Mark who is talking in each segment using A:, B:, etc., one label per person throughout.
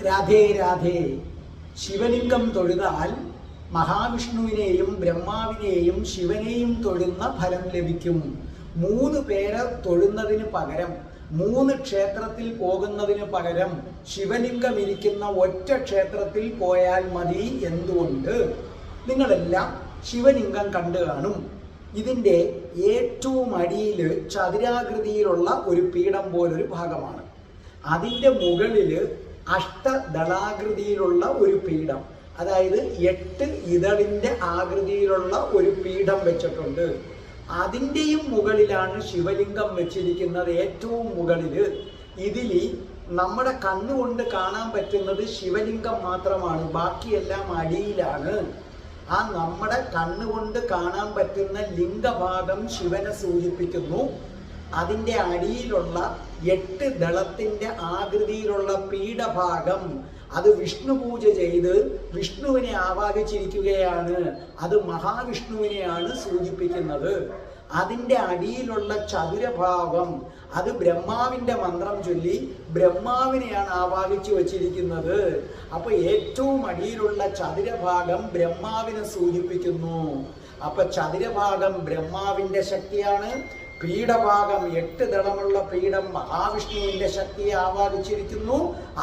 A: രാധേ രാധേ. ശിവലിംഗം തൊഴുതാൽ മഹാവിഷ്ണുവിനെയും ബ്രഹ്മാവിനെയും ശിവനെയും തൊഴുന്ന ഫലം ലഭിക്കും. 3 പേരെ തൊഴുന്നതിന് പകരം 3 ക്ഷേത്രത്തിൽ പോകുന്നതിന് പകരം ശിവലിംഗം ഇരിക്കുന്ന ഒറ്റ ക്ഷേത്രത്തിൽ പോയാൽ മതി. എന്തുകൊണ്ട്? നിങ്ങളെല്ലാം ശിവലിംഗം കണ്ടു കാണും. ഇതിൻ്റെ ഏറ്റവും അടിയിൽ ചതുരാകൃതിയിലുള്ള ഒരു പീഠം പോലൊരു ഭാഗമാണ്. അതിൻ്റെ മുകളിൽ അഷ്ടദളാകൃതിയിലുള്ള ഒരു പീഠം, അതായത് 8 ഇതളിൻ്റെ ആകൃതിയിലുള്ള ഒരു പീഠം വെച്ചിട്ടുണ്ട്. അതിൻ്റെയും മുകളിലാണ് ശിവലിംഗം വെച്ചിരിക്കുന്നത്. ഏറ്റവും മുകളിൽ ഇതിൽ നമ്മുടെ കണ്ണുകൊണ്ട് കാണാൻ പറ്റുന്നത് ശിവലിംഗം മാത്രമാണ്, ബാക്കിയെല്ലാം അടിയിലാണ്. ആ നമ്മുടെ കണ്ണുകൊണ്ട് കാണാൻ പറ്റുന്ന ലിംഗഭാഗം ശിവനെ സൂചിപ്പിക്കുന്നു. അതിൻ്റെ അടിയിലുള്ള 8 ദളത്തിൻ്റെ ആകൃതിയിലുള്ള പീഠഭാഗം അത് വിഷ്ണു പൂജ ചെയ്ത് വിഷ്ണുവിനെ ആവാഹിച്ചിരിക്കുകയാണ്. അത് മഹാവിഷ്ണുവിനെയാണ് സൂചിപ്പിക്കുന്നത്. അതിൻ്റെ അടിയിലുള്ള ചതുരഭാഗം അത് ബ്രഹ്മാവിൻ്റെ മന്ത്രം ചൊല്ലി ബ്രഹ്മാവിനെയാണ് ആവാഹിച്ചു വച്ചിരിക്കുന്നത്. അപ്പൊ ഏറ്റവും അടിയിലുള്ള ചതുരഭാഗം ബ്രഹ്മാവിനെ സൂചിപ്പിക്കുന്നു. അപ്പൊ ചതുരഭാഗം ബ്രഹ്മാവിൻ്റെ ശക്തിയാണ്. പീഠഭാഗം 8 ദളമുള്ള പീഠം മഹാവിഷ്ണുവിൻ്റെ ശക്തിയെ ആവാഹിച്ചിരിക്കുന്നു.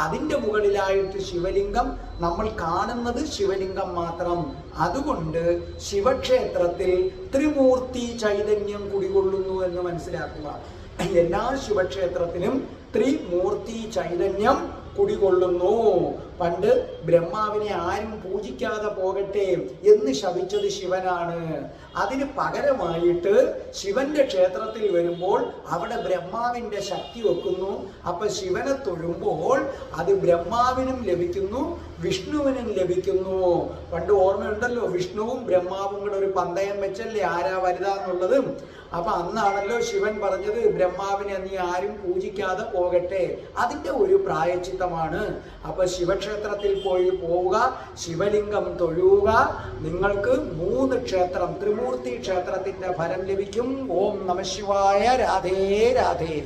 A: അതിൻ്റെ മുകളിലായിട്ട് ശിവലിംഗം. നമ്മൾ കാണുന്നത് ശിവലിംഗം മാത്രം. അതുകൊണ്ട് ശിവക്ഷേത്രത്തിൽ ത്രിമൂർത്തി ചൈതന്യം കുടികൊള്ളുന്നു എന്ന് മനസ്സിലാക്കുക. എല്ലാ ശിവക്ഷേത്രത്തിലും ത്രിമൂർത്തി ചൈതന്യം കുടികൊള്ളുന്നു. പണ്ട് ബ്രഹ്മാവിനെ ആരും പൂജിക്കാതെ പോകട്ടെ എന്ന് ശപിച്ചത് ശിവനാണ്. അതിന് പകരമായിട്ട് ശിവന്റെ ക്ഷേത്രത്തിൽ വരുമ്പോൾ അവിടെ ബ്രഹ്മാവിന്റെ ശക്തി വെക്കുന്നു. അപ്പൊ ശിവനെ തൊഴുമ്പോൾ അത് ബ്രഹ്മാവിനും ലഭിക്കുന്നു, വിഷ്ണുവിനും ലഭിക്കുന്നു. പണ്ട് ഓർമ്മയുണ്ടല്ലോ, വിഷ്ണുവും ബ്രഹ്മാവും കൂടെ ഒരു പന്തയം വെച്ചല്ലേ ആരാ വലുതാന്നുള്ളത്. അപ്പൊ അന്നാണല്ലോ ശിവൻ പറഞ്ഞത് ബ്രഹ്മാവിനെ നീ ആരും പൂജിക്കാതെ പോകട്ടെ. അതിന്റെ ഒരു പ്രായച്ചിത്തമാണ്. അപ്പൊ ശിവക്ഷേത്രത്തിൽ പോവുക, ശിവലിംഗം തൊഴുക. നിങ്ങൾക്ക് 3 ക്ഷേത്രം, ത്രിമൂർത്തി ക്ഷേത്രത്തിന്റെ ഫലം ലഭിക്കും. ഓം നമഃ ശിവായ. രാധേ രാധേ.